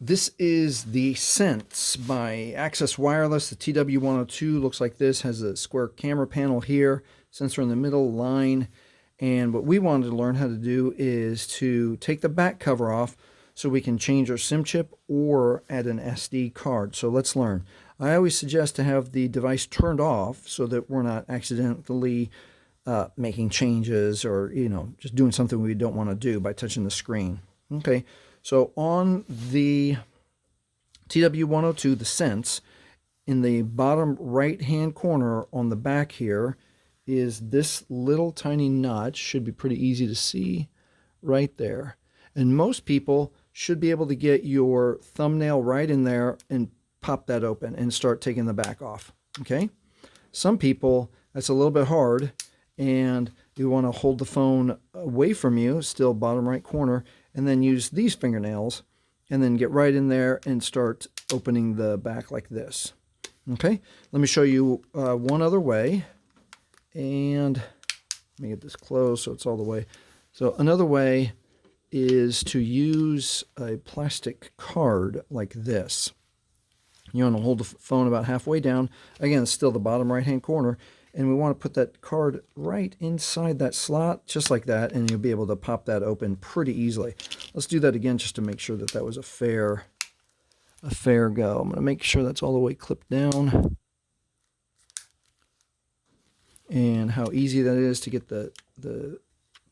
This is the Sense by Access Wireless. The TW102 looks like this, has a square camera panel here, sensor in the middle, line. And what we wanted to learn how to do is to take the back cover off so we can change our SIM chip or add an SD card. So let's learn. I always suggest to have the device turned off so that we're not accidentally making changes or, just doing something we don't want to do by touching the screen. Okay. So on the TW102, the Sense, in the bottom right-hand corner on the back here is this little tiny notch. Should be pretty easy to see right there. And most people should be able to get your thumbnail right in there and pop that open and start taking the back off. Okay? Some people, that's a little bit hard, and you want to hold the phone away from you, still bottom right corner, and then use these fingernails and then get right in there and start opening the back like this. Okay, let me show you one other way, and let me get this closed so it's all the way. So another way is to use a plastic card like this. You want to hold the phone about halfway down. Again, it's still the bottom right hand corner, and we want to put that card right inside that slot, just like that, and you'll be able to pop that open pretty easily. Let's do that again just to make sure that that was a fair go. I'm going to make sure that's all the way clipped down. And how easy that is to get the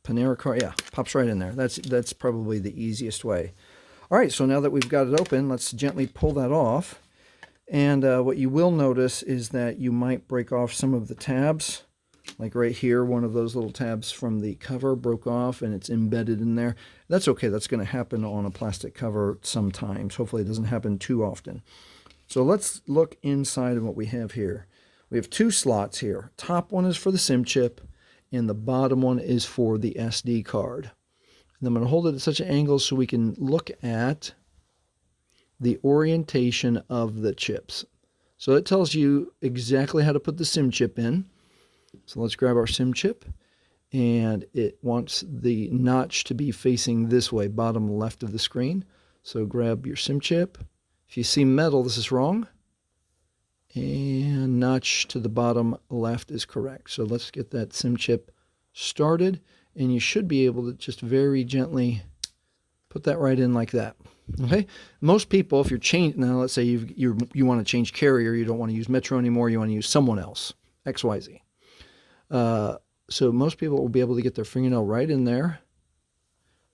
Panera card. Yeah, pops right in there. That's probably the easiest way. All right, so now that we've got it open, let's gently pull that off. And what you will notice is that you might break off some of the tabs. Like right here, one of those little tabs from the cover broke off and it's embedded in there. That's okay. That's going to happen on a plastic cover sometimes. Hopefully it doesn't happen too often. So let's look inside of what we have here. We have two slots here. Top one is for the SIM chip and the bottom one is for the SD card. And I'm going to hold it at such an angle so we can look at the orientation of the chips. So it tells you exactly how to put the SIM chip in. So let's grab our SIM chip, and it wants the notch to be facing this way, bottom left of the screen. So grab your SIM chip. If you see metal, this is wrong. And notch to the bottom left is correct. So let's get that SIM chip started, and you should be able to just very gently put that right in like that. Okay. Most people, if you're changing now, let's say you want to change carrier, you don't want to use Metro anymore, you want to use someone else, XYZ. So most people will be able to get their fingernail right in there,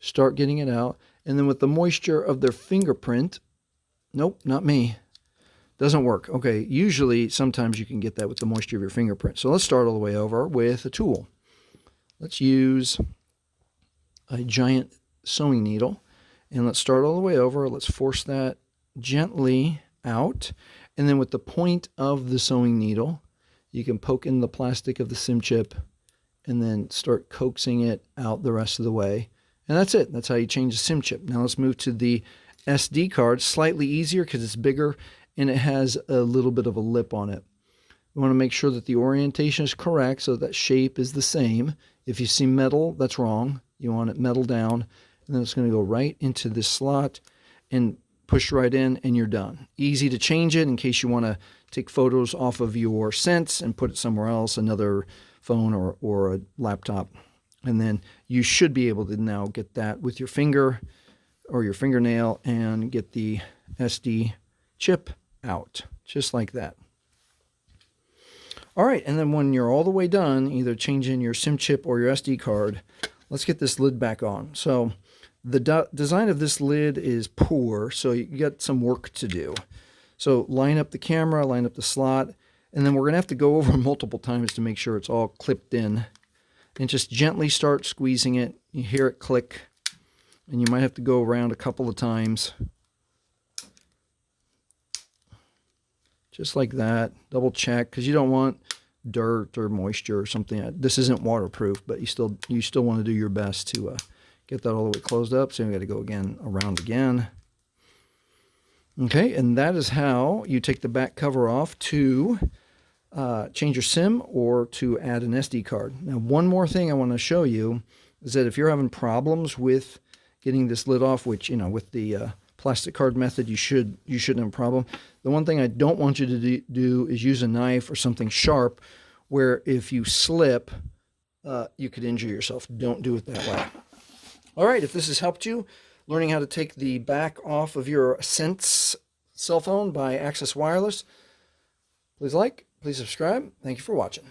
start getting it out, and then with the moisture of their fingerprint, nope, not me, doesn't work. Okay, usually sometimes you can get that with the moisture of your fingerprint. So let's start all the way over with a tool. Let's use a giant sewing needle. And let's start all the way over. Let's force that gently out. And then with the point of the sewing needle, you can poke in the plastic of the SIM chip and then start coaxing it out the rest of the way. And that's it. That's how you change the SIM chip. Now let's move to the SD card. Slightly easier because it's bigger and it has a little bit of a lip on it. We want to make sure that the orientation is correct so that shape is the same. If you see metal, that's wrong. You want it metal down. And then it's going to go right into this slot and push right in, and you're done. Easy to change it in case you want to take photos off of your Sense and put it somewhere else, another phone or a laptop. And then you should be able to now get that with your finger or your fingernail and get the SD chip out, just like that. All right, and then when you're all the way done, either changing your SIM chip or your SD card, let's get this lid back on. So the design of this lid is poor, so you got some work to do. So line up the camera, line up the slot, and then we're going to have to go over multiple times to make sure it's all clipped in. And just gently start squeezing it. You hear it click, and you might have to go around a couple of times. Just like that. Double check, because you don't want dirt or moisture or something. This isn't waterproof, but you still want to do your best to get that all the way closed up. So we got to go around again. Okay, and that is how you take the back cover off to change your SIM or to add an SD card. Now, one more thing I want to show you is that if you're having problems with getting this lid off, which, with the plastic card method, you shouldn't have a problem. The one thing I don't want you to do is use a knife or something sharp, where if you slip, you could injure yourself. Don't do it that way. All right, if this has helped you, learning how to take the back off of your Sense cell phone by Access Wireless, please like, please subscribe. Thank you for watching.